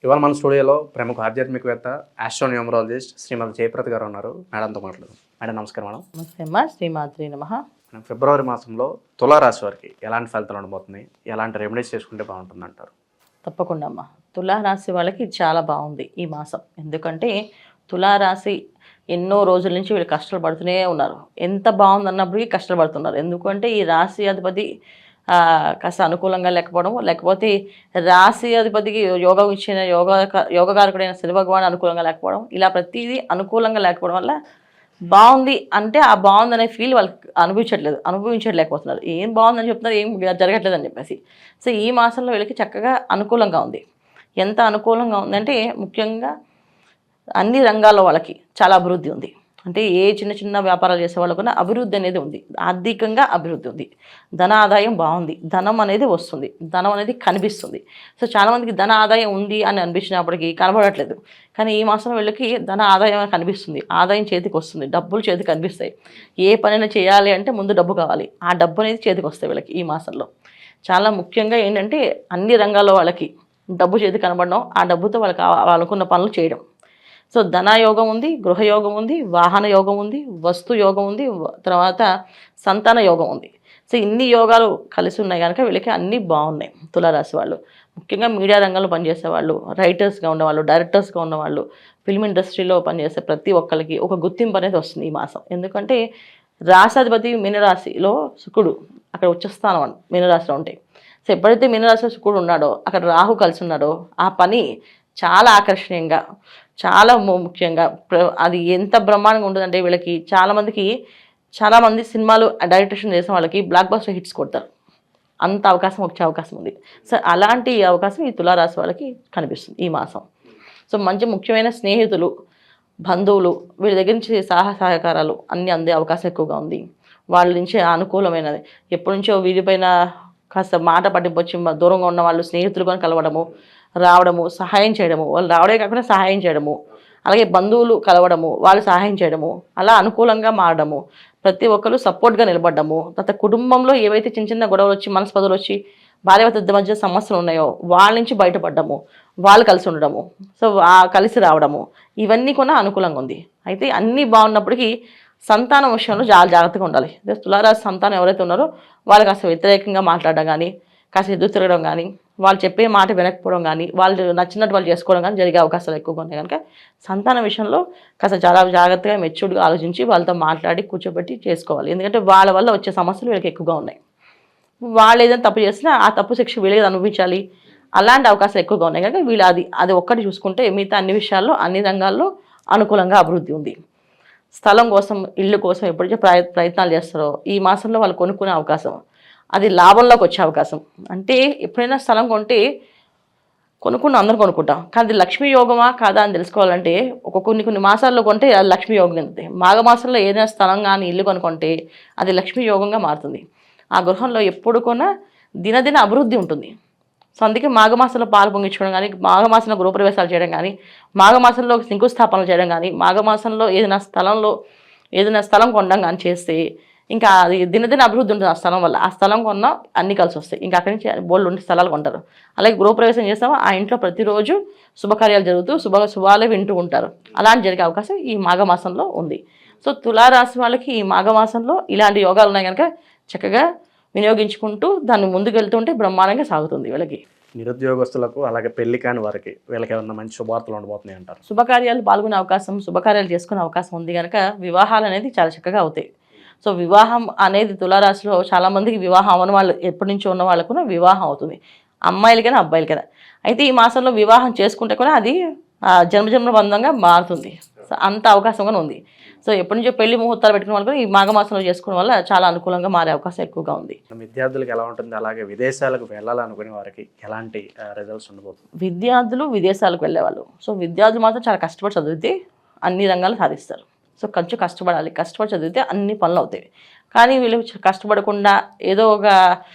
ఇవాళ మన స్టూడియోలో ప్రముఖ ఆధ్యాత్మికవేత్త ఆస్ట్రోన్యూమరాలజిస్ట్ శ్రీమతి జయప్రద గారు ఉన్నారు. మేడంతో మాట్లాడదాం. మేడం నమస్కారం. మేడం నమస్తే అమ్మా. శ్రీమాత్రి నమః. మనం ఫిబ్రవరి మాసంలో తులారాశి వారికి ఎలాంటి ఫలితాలు ఉండబోతున్నాయి, ఎలాంటి రెమెడీస్ చేసుకుంటే బాగుంటుంది అంటారు? తప్పకుండా అమ్మా. తులారాశి వాళ్ళకి చాలా బాగుంది ఈ మాసం. ఎందుకంటే తులారాశి ఎన్నో రోజుల నుంచి వీళ్ళు కష్టాలు పడుతూనే ఉన్నారు. ఎంత బాగుంది అన్నప్పటికీ కష్టాలు పడుతున్నారు. ఎందుకంటే ఈ రాశి అధిపతి కాస్త అనుకూలంగా లేకపోవడం, లేకపోతే రాశి అధిపతికి యోగం ఇచ్చిన యోగకారకుడైన శని భగవాన్ అనుకూలంగా లేకపోవడం, ఇలా ప్రతిదీ అనుకూలంగా లేకపోవడం వల్ల బాగుంది అంటే ఆ బాగుంది అనే ఫీల్ వాళ్ళకి అనుభవించట్లేకపోతున్నారు. ఏం బాగుందని చెప్తున్నారు, ఏం జరగట్లేదు అని చెప్పేసి. సో ఈ మాసంలో వీళ్ళకి చక్కగా అనుకూలంగా ఉంది. ఎంత అనుకూలంగా ఉందంటే ముఖ్యంగా అన్ని రంగాల్లో వాళ్ళకి చాలా అభివృద్ధి ఉంది. అంటే ఏ చిన్న చిన్న వ్యాపారాలు చేసే వాళ్ళకున్న అభివృద్ధి అనేది ఉంది. ఆర్థికంగా అభివృద్ధి ఉంది. ధన ఆదాయం బాగుంది. ధనం అనేది వస్తుంది. ధనం అనేది కనిపిస్తుంది. సో చాలామందికి ధన ఆదాయం ఉంది అని అనిపించినప్పటికీ కనబడట్లేదు. కానీ ఈ మాసంలో వీళ్ళకి ధన ఆదాయం కనిపిస్తుంది. ఆదాయం చేతికి వస్తుంది. డబ్బులు చేతికి కనిపిస్తాయి. ఏ పనైనా చేయాలి అంటే ముందు డబ్బు కావాలి. ఆ డబ్బు అనేది చేతికి వస్తాయి వీళ్ళకి ఈ మాసంలో. చాలా ముఖ్యంగా ఏంటంటే అన్ని రంగాల్లో వాళ్ళకి డబ్బు చేతికి కనబడడం, ఆ డబ్బుతో వాళ్ళకి అనుకున్న పనులు చేయడం. సో ధనయోగం ఉంది, గృహయోగం ఉంది, వాహన యోగం ఉంది, వస్తు యోగం ఉంది, తర్వాత సంతాన యోగం ఉంది. సో ఇన్ని యోగాలు కలిసి ఉన్నాయి కనుక వీళ్ళకి అన్నీ బాగున్నాయి. తులారాశి వాళ్ళు ముఖ్యంగా మీడియా రంగంలో పనిచేసే వాళ్ళు, రైటర్స్గా ఉన్నవాళ్ళు, డైరెక్టర్స్గా ఉన్నవాళ్ళు, ఫిల్మ్ ఇండస్ట్రీలో పనిచేసే ప్రతి ఒక్కరికి ఒక గుర్తింపు అనేది వస్తుంది ఈ మాసం. ఎందుకంటే రాశాధిపతి మీనరాశిలో శుక్రుడు అక్కడ ఉచ్చస్థానం మీనరాశిలో ఉంటాయి. సో ఎప్పుడైతే మీనరాశిలో శుక్రుడు ఉన్నాడో, అక్కడ రాహు కలిసి ఉన్నాడో, ఆ పని చాలా ఆకర్షణీయంగా, చాలా ముఖ్యంగా అది ఎంత బ్రహ్మాండంగా ఉంటుందంటే వీళ్ళకి చాలామంది సినిమాలు డైరెక్షన్ చేసిన వాళ్ళకి బ్లాక్ బస్టర్ హిట్స్ కొడతారు. అంత అవకాశం వచ్చే అవకాశం ఉంది. సో అలాంటి అవకాశం ఈ తులారాశి వాళ్ళకి కనిపిస్తుంది ఈ మాసం. సో మంచి ముఖ్యమైన స్నేహితులు, బంధువులు వీళ్ళ దగ్గర నుంచి సహకారాలు అన్నీ అందే అవకాశం ఎక్కువగా ఉంది. వాళ్ళ నుంచి అనుకూలమైనది ఎప్పటి నుంచో వీరిపైన కాస్త మాట పట్టింపు వచ్చి దూరంగా ఉన్న వాళ్ళు స్నేహితులు కానీ కలవడము, రావడము, సహాయం చేయడము, వాళ్ళు రావడే కాకుండా సహాయం చేయడము, అలాగే బంధువులు కలవడము, వాళ్ళు సహాయం చేయడము, అలా అనుకూలంగా మారడము, ప్రతి ఒక్కరు సపోర్ట్గా నిలబడ్డము, తర్వాత కుటుంబంలో ఏవైతే చిన్న చిన్న గొడవలు వచ్చి మనస్పర్ధలు వచ్చి భార్యాభర్త మధ్య సమస్యలు ఉన్నాయో వాళ్ళ నుంచి బయటపడ్డము, వాళ్ళు కలిసి ఉండడము, సో కలిసి రావడము, ఇవన్నీ కూడా అనుకూలంగా ఉంది. అయితే అన్నీ బాగున్నప్పటికీ సంతానం విషయంలో చాలా జాగ్రత్తగా ఉండాలి. తులారాశి సంతానం ఎవరైతే ఉన్నారో వాళ్ళకి అసలు వ్యతిరేకంగా మాట్లాడడం కానీ, కాస్త ఎదురు తిరగడం కానీ, వాళ్ళు చెప్పే మాట వినకపోవడం కానీ, వాళ్ళు నచ్చినట్టు వాళ్ళు చేసుకోవడం కానీ జరిగే అవకాశాలు ఎక్కువగా ఉన్నాయి. కనుక సంతాన విషయంలో కాస్త చాలా జాగ్రత్తగా మెచ్యూర్డ్గా ఆలోచించి వాళ్ళతో మాట్లాడి కూర్చోబెట్టి చేసుకోవాలి. ఎందుకంటే వాళ్ళ వల్ల వచ్చే సమస్యలు వీళ్ళకి ఎక్కువగా ఉన్నాయి. వాళ్ళు ఏదైనా తప్పు చేసినా ఆ తప్పు శిక్ష వీళ్ళకి అనుభవించాలి. అలాంటి అవకాశాలు ఎక్కువగా ఉన్నాయి కనుక వీళ్ళు అది ఒక్కటి చూసుకుంటే మిగతా అన్ని విషయాల్లో అన్ని రంగాల్లో అనుకూలంగా అభివృద్ధి ఉంది. స్థలం కోసం, ఇల్లు కోసం ఎప్పుడైతే ప్రయత్నాలు చేస్తారో ఈ మాసంలో వాళ్ళు కొనుక్కునే అవకాశం, అది లాభంలోకి వచ్చే అవకాశం. అంటే ఎప్పుడైనా స్థలం కొంటే అందరూ కొనుక్కుంటాం, కానీ అది లక్ష్మీ యోగమా కాదా అని తెలుసుకోవాలంటే కొన్ని మాసాల్లో కొంటే అది లక్ష్మీ యోగం చెందుతుంది. మాఘమాసంలో ఏదైనా స్థలం కానీ ఇల్లు కొనుక్కుంటే అది లక్ష్మీ యోగంగా మారుతుంది. ఆ గృహంలో ఎప్పుడు కొన్నా దినదిన అభివృద్ధి ఉంటుంది. సో అందుకే మాఘమాసంలో పాలు పొంగించడం కానీ, మాఘమాసంలో గృహప్రవేశాలు చేయడం కానీ, మాఘమాసంలో శంకుస్థాపనలు చేయడం కానీ, మాఘమాసంలో ఏదైనా స్థలం కొనడం కానీ చేస్తే ఇంకా అది దినదిన అభివృద్ధి ఉంటుంది ఆ స్థలం వల్ల. ఆ స్థలం కొన్నా అన్నీ కలిసి వస్తాయి. ఇంకా అక్కడి నుంచి బోల్డ్ ఉండి స్థలాలు కొంటారు. అలాగే గృహప్రవేశం చేస్తామో ఆ ఇంట్లో ప్రతిరోజు శుభకార్యాలు జరుగుతూ శుభాలే వింటూ ఉంటారు. అలాంటి జరిగే అవకాశం ఈ మాఘమాసంలో ఉంది. సో తులారాశి వాళ్ళకి ఈ మాఘమాసంలో ఇలాంటి యోగాలు ఉన్నాయి కనుక చక్కగా వినియోగించుకుంటూ దాన్ని ముందుకు వెళ్తుంటే బ్రహ్మాండంగా సాగుతుంది వీళ్ళకి. నిరుద్యోగస్తులకు అలాగే పెళ్లి కాని వారికి వీళ్ళకి ఏమన్నా మంచి శుభార్తలు ఉండబోతున్నాయి అంటారు? శుభకార్యాలు పాల్గొనే అవకాశం, శుభకార్యాలు చేసుకునే అవకాశం ఉంది కనుక వివాహాలు అనేది చాలా చక్కగా అవుతాయి. సో వివాహం అనేది తులారాశిలో చాలామందికి వివాహం అవని వాళ్ళు ఎప్పటి నుంచో ఉన్న వాళ్ళకు కూడా వివాహం అవుతుంది, అమ్మాయిలకైనా అబ్బాయిలకైనా. అయితే ఈ మాసంలో వివాహం చేసుకుంటే కూడా అది జన్మజన్మ బంధంగా మారుతుంది. సో అంత అవకాశం కూడా ఉంది. సో ఎప్పటి నుంచో పెళ్లి ముహూర్తాలు పెట్టుకున్న వాళ్ళు కూడా ఈ మాఘమాసంలో చేసుకోవడం వల్ల చాలా అనుకూలంగా మారే అవకాశం ఎక్కువగా ఉంది. విద్యార్థులకు ఎలా ఉంటుంది, అలాగే విదేశాలకు వెళ్ళాలనుకునే వారికి ఎలాంటి రిజల్ట్స్ ఉండబోతుంది? విద్యార్థులు విదేశాలకు వెళ్ళేవాళ్ళు, సో విద్యార్థులు మాత్రం చాలా కష్టపడి చదివితే అన్ని రంగాలు సాధిస్తారు. సో కొంచెం కష్టపడాలి, కష్టపడి చదివితే అన్ని పనులు అవుతాయి. కానీ వీళ్ళు కష్టపడకుండా ఏదో ఒక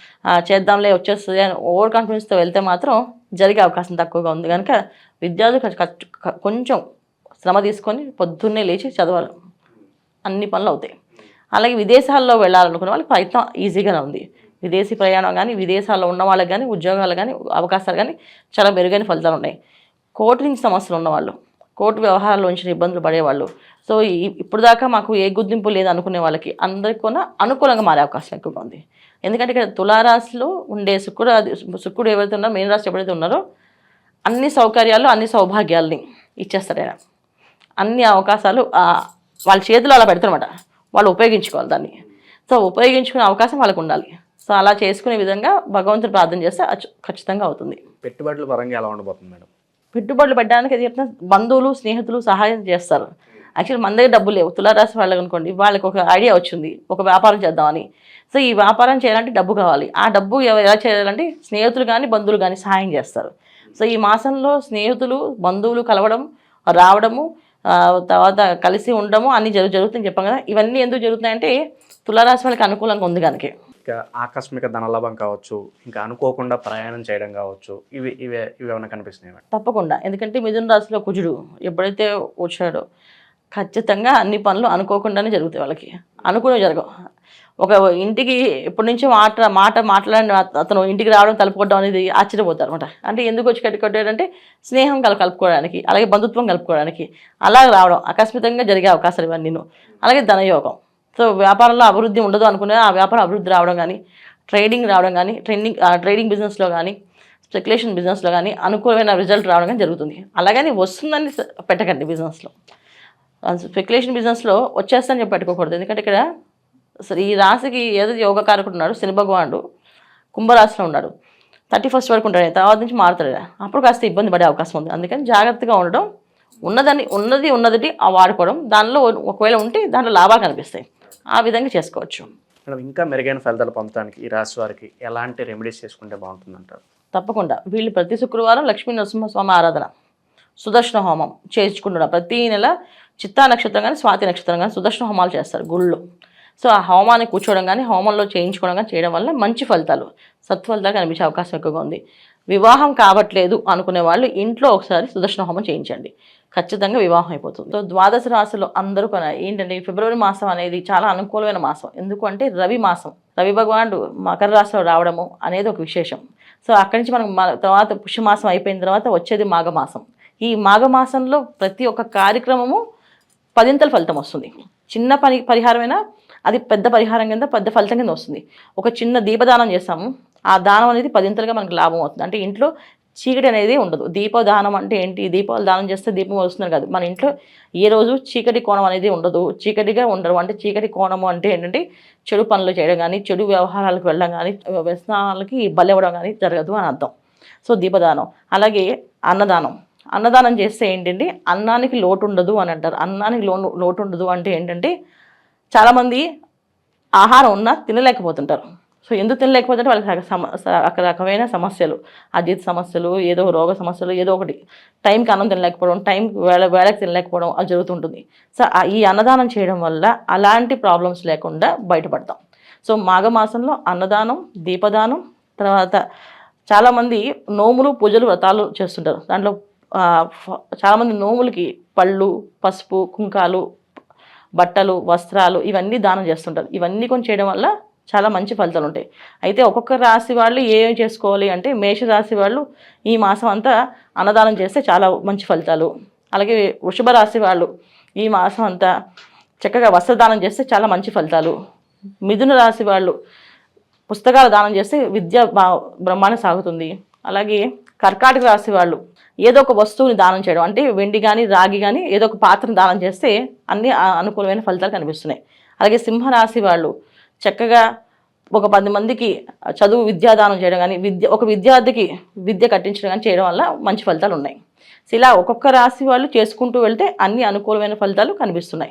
చేద్దాంలే వచ్చేస్తుంది అని ఓవర్ కాన్ఫిడెన్స్తో వెళ్తే మాత్రం జరిగే అవకాశం తక్కువగా ఉంది. కనుక విద్యార్థులు కొంచెం శ్రమ తీసుకొని పొద్దున్నే లేచి చదవాలి, అన్ని పనులు అవుతాయి. అలాగే విదేశాల్లో వెళ్ళాలనుకునే వాళ్ళకి ప్రయత్నం ఈజీగానే ఉంది. విదేశీ ప్రయాణం కానీ, విదేశాల్లో ఉన్న వాళ్ళకి కానీ, ఉద్యోగాలు కానీ, అవకాశాలు కానీ చాలా మెరుగైన ఫలితాలు ఉన్నాయి. కోర్టు నుంచి సమస్యలు ఉన్నవాళ్ళు, కోర్టు వ్యవహారాల్లో ఉంచిన ఇబ్బందులు పడేవాళ్ళు, సో ఇప్పుడు దాకా మాకు ఏ గుర్తింపు లేదు అనుకునే వాళ్ళకి అందరికీ కూడా అనుకూలంగా మారే అవకాశం ఎక్కువగా ఉంది. ఎందుకంటే ఇక్కడ తులారాశిలో ఉండే శుక్రుడు ఎవరైతే ఉన్నారో, మీన రాశి ఎవరైతే ఉన్నారో అన్ని సౌకర్యాలు అన్ని సౌభాగ్యాలని ఇచ్చేస్తారు ఆయన. అన్ని అవకాశాలు వాళ్ళ చేతిలో అలా పెడతారన్నమాట. వాళ్ళు ఉపయోగించుకోవాలి దాన్ని. సో ఉపయోగించుకునే అవకాశం వాళ్ళకు ఉండాలి. సో అలా చేసుకునే విధంగా భగవంతుడు ప్రార్థన చేస్తే ఖచ్చితంగా అవుతుంది. పెట్టుబడుల పరంగా ఎలా ఉండబోతుంది మేడం? పెట్టుబడులు పెట్టడానికి అది చెప్తున్నా, బంధువులు స్నేహితులు సహాయం చేస్తారు. యాక్చువల్లీ మన దగ్గర డబ్బు లేవు, తులారాశి వాళ్ళకి అనుకోండి, వాళ్ళకి ఒక ఐడియా వచ్చింది ఒక వ్యాపారం చేద్దామని. సో ఈ వ్యాపారం చేయాలంటే డబ్బు కావాలి. ఆ డబ్బు ఎలా చేయాలంటే స్నేహితులు కానీ బంధువులు కానీ సహాయం చేస్తారు. సో ఈ మాసంలో స్నేహితులు బంధువులు కలవడం, రావడము, తర్వాత కలిసి ఉండడము అన్నీ జరుగుతుందని చెప్పాం కదా. ఇవన్నీ ఎందుకు జరుగుతున్నాయంటే తులారాశి వాళ్ళకి అనుకూలంగా ఉంది కనుక. ఇంకా ఆకస్మిక ధనలాభం కావచ్చు, ఇంకా అనుకోకుండా ప్రయాణం చేయడం కావచ్చు, ఇవి ఏమైనా కనిపిస్తున్నాయి మేడం? తప్పకుండా. ఎందుకంటే మిథున రాశిలో కుజుడు ఎప్పుడైతే వచ్చాడో ఖచ్చితంగా అన్ని పనులు అనుకోకుండానే జరుగుతాయి వాళ్ళకి. అనుకునే జరగవు. ఒక ఇంటికి ఎప్పటి నుంచో మాట్లాడిన అతను ఇంటికి రావడం తలుపుకోవడం అనేది ఆశ్చర్యపోతారు అనమాట. అంటే ఎందుకు వచ్చి కట్టుకోవడారంటే స్నేహం కలుపుకోవడానికి, అలాగే బంధుత్వం కలుపుకోవడానికి అలా రావడం ఆకస్మికంగా జరిగే అవకాశాలు ఇవన్నీ. అలాగే ధనయోగం. సో వ్యాపారంలో అభివృద్ధి ఉండదు అనుకునే ఆ వ్యాపారం అభివృద్ధి రావడం కానీ, ట్రేడింగ్ రావడం కానీ, ట్రేడింగ్ బిజినెస్లో కానీ, స్పెక్యులేషన్ బిజినెస్లో కానీ అనుకూలమైన రిజల్ట్ రావడం కానీ జరుగుతుంది. అలాగని వస్తుందని పెట్టకండి బిజినెస్లో. స్పెక్యులేషన్ బిజినెస్లో వచ్చేస్తానని చెప్పి పెట్టుకోకూడదు. ఎందుకంటే ఇక్కడ అసలు ఈ రాశికి ఏదో యోగకారకుడు ఉన్నాడు, శని భగవానుడు కుంభరాశిలో ఉన్నాడు. 31st వరకు ఉంటాడు, తర్వాత నుంచి మారుతాడు. అప్పుడు కాస్త ఇబ్బంది పడే అవకాశం ఉంది. అందుకని జాగ్రత్తగా ఉండడం, ఉన్నది వాడుకోవడం, దానిలో ఒకవేళ ఉంటే దాంట్లో లాభాలు కనిపిస్తాయి. ఆ విధంగా చేసుకోవచ్చు. మేడం, ఇంకా మెరుగైన ఫలితాలు పొందడానికి ఈ రాశి వారికి ఎలాంటి రెమెడీస్ చేసుకుంటే బాగుంటుందంటారు? తప్పకుండా వీళ్ళు ప్రతి శుక్రవారం లక్ష్మీ నరసింహస్వామి ఆరాధన, సుదర్శన హోమం చేయించుకుంటున్నారు. ప్రతి నెల చిత్తా నక్షత్రం కానీ స్వాతి నక్షత్రం కానీ సుదర్శన హోమాలు చేస్తారు గుళ్ళో. సో ఆ హోమాన్ని కూర్చోవడం కానీ హోమంలో చేయించుకోవడం కానీ చేయడం వల్ల మంచి ఫలితాలు, సత్ఫలితాలు కనిపించే అవకాశం ఎక్కువగా ఉంది. వివాహం కావట్లేదు అనుకునే వాళ్ళు ఇంట్లో ఒకసారి సుదర్శన హోమం చేయించండి, ఖచ్చితంగా వివాహం అయిపోతుంది. సో ద్వాదశ రాశిలో అందరూ ఏంటంటే ఫిబ్రవరి మాసం అనేది చాలా అనుకూలమైన మాసం. ఎందుకంటే రవి మాసం, రవి భగవానుడు మకర రాశిలో రావడము అనేది ఒక విశేషం. సో అక్కడి నుంచి మనం తర్వాత పుష్యమాసం అయిపోయిన తర్వాత వచ్చేది మాఘమాసం. ఈ మాఘమాసంలో ప్రతి ఒక్క కార్యక్రమము 10ంతల ఫలితం వస్తుంది. చిన్న పరిహారమైనా అది పెద్ద పరిహారం కింద పెద్ద ఫలితం కింద వస్తుంది. ఒక చిన్న దీపదానం చేస్తాము, ఆ దానం అనేది 10ంతలుగా మనకు లాభం అవుతుంది. అంటే ఇంట్లో చీకటి అనేది ఉండదు. దీపదానం అంటే ఏంటి? దీపాలు దానం చేస్తే దీపం వస్తున్నారు కాదు, మన ఇంట్లో ఏ రోజు చీకటి కోణం అనేది ఉండదు, చీకటిగా ఉండరు. అంటే చీకటి కోణము అంటే ఏంటంటే చెడు పనులు చేయడం కానీ, చెడు వ్యవహారాలకు వెళ్ళడం కానీ, వ్యసనాలకి బలివ్వడం కానీ జరగదు అని అర్థం. సో దీపదానం. అలాగే అన్నదానం చేస్తే ఏంటంటే అన్నానికి లోటు ఉండదు అని అంటారు. అన్నానికి లోటు ఉండదు అంటే ఏంటంటే చాలామంది ఆహారం ఉన్నా తినలేకపోతుంటారు. సో ఎందుకు తినలేకపోతుంటే వాళ్ళకి రకమైన సమస్యలు, అజీర్తి సమస్యలు, ఏదో రోగ సమస్యలు, ఏదో ఒకటి టైంకి అన్నం తినలేకపోవడం, టైంకి వేళకి తినలేకపోవడం అది జరుగుతుంటుంది. సో ఈ అన్నదానం చేయడం వల్ల అలాంటి ప్రాబ్లమ్స్ లేకుండా బయటపడతాం. సో మాఘమాసంలో అన్నదానం, దీపదానం, తర్వాత చాలామంది నోములు, పూజలు, వ్రతాలు చేస్తుంటారు. దాంట్లో చాలామంది నోములకి పళ్ళు, పసుపు, కుంకాలు, బట్టలు, వస్త్రాలు ఇవన్నీ దానం చేస్తుంటారు. ఇవన్నీ కొన్ని చేయడం వల్ల చాలా మంచి ఫలితాలు ఉంటాయి. అయితే ఒక్కొక్క రాశి వాళ్ళు ఏం చేసుకోవాలి అంటే, మేషరాశి వాళ్ళు ఈ మాసం అంతా అన్నదానం చేస్తే చాలా మంచి ఫలితాలు. అలాగే వృషభ రాశి వాళ్ళు ఈ మాసం అంతా చక్కగా వస్త్రదానం చేస్తే చాలా మంచి ఫలితాలు. మిథున రాశి వాళ్ళు పుస్తకాలు దానం చేస్తే విద్య బ్రహ్మాండం సాగుతుంది. అలాగే కర్కాటక రాశి వాళ్ళు ఏదో ఒక వస్తువుని దానం చేయడం, అంటే వెండి కానీ రాగి కానీ ఏదో ఒక పాత్రను దానం చేస్తే అన్ని అనుకూలమైన ఫలితాలు కనిపిస్తున్నాయి. అలాగే సింహరాశి వాళ్ళు చక్కగా ఒక 10 మందికి చదువు విద్యాదానం చేయడం కానీ, ఒక విద్యార్థికి విద్య కట్టించడం కానీ చేయడం వల్ల మంచి ఫలితాలు ఉన్నాయి. ఇలా ఒక్కొక్క రాశి వాళ్ళు చేసుకుంటూ వెళ్తే అన్ని అనుకూలమైన ఫలితాలు కనిపిస్తున్నాయి.